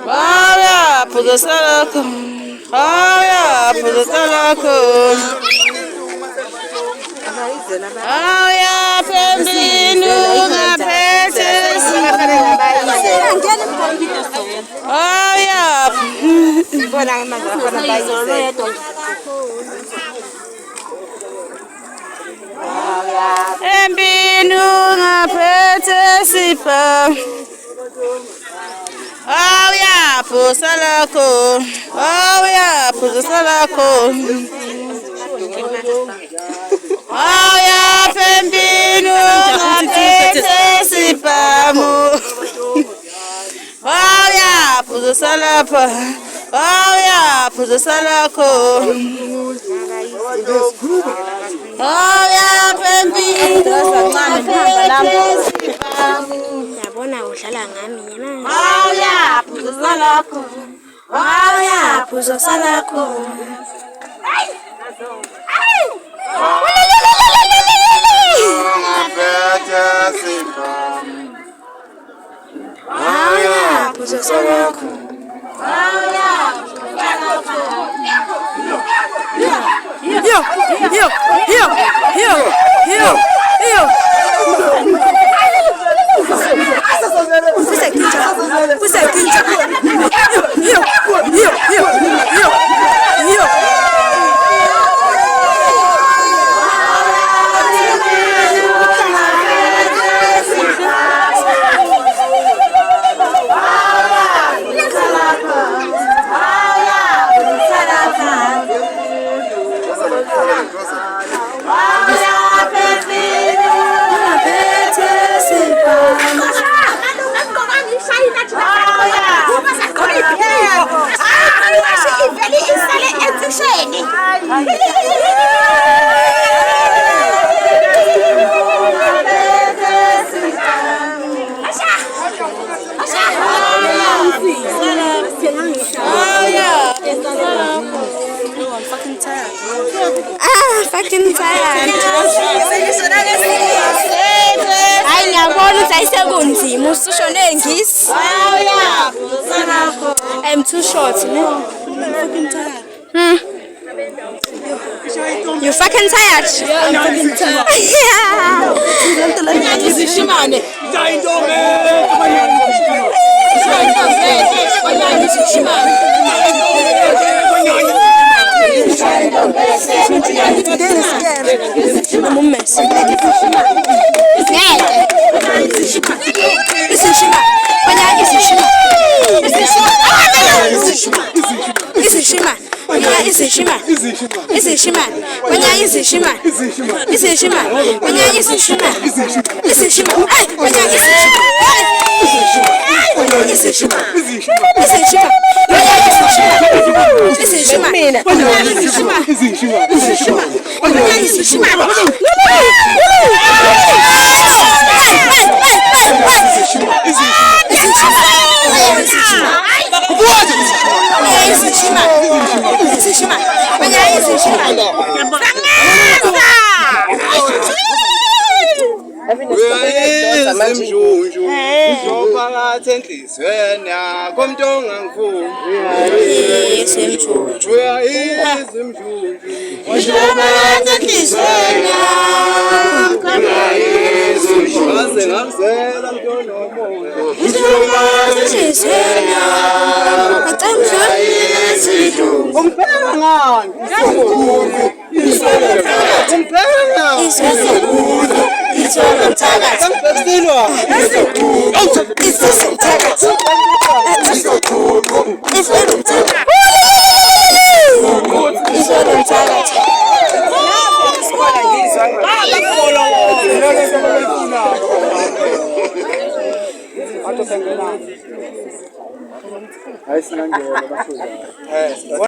Aya, puso salako. Aya, puso salako. Aya, pembinu ngaphethe. Aya, bona ngamazafana bayizolo. Pembinu ngaphethe sipa. Aya, puso salako. Aya, puso salako. Aya, pembinu ngaphethe sipamu. Aya, puso salapa. Aya, puso salako. Aya, pembinu ngaphethe sipamu. Yabona udlala ngami yena. Aya, puso salako. Aya, puso salako. Aya, puso salako. Fucking tired. Hayi ngiyabona ukuthi ayisekunzima usisho nengisi. I'm too short, no. I'm fucking tired. You fucking tired? Yeah, I'm fucking tired. I'm a mess.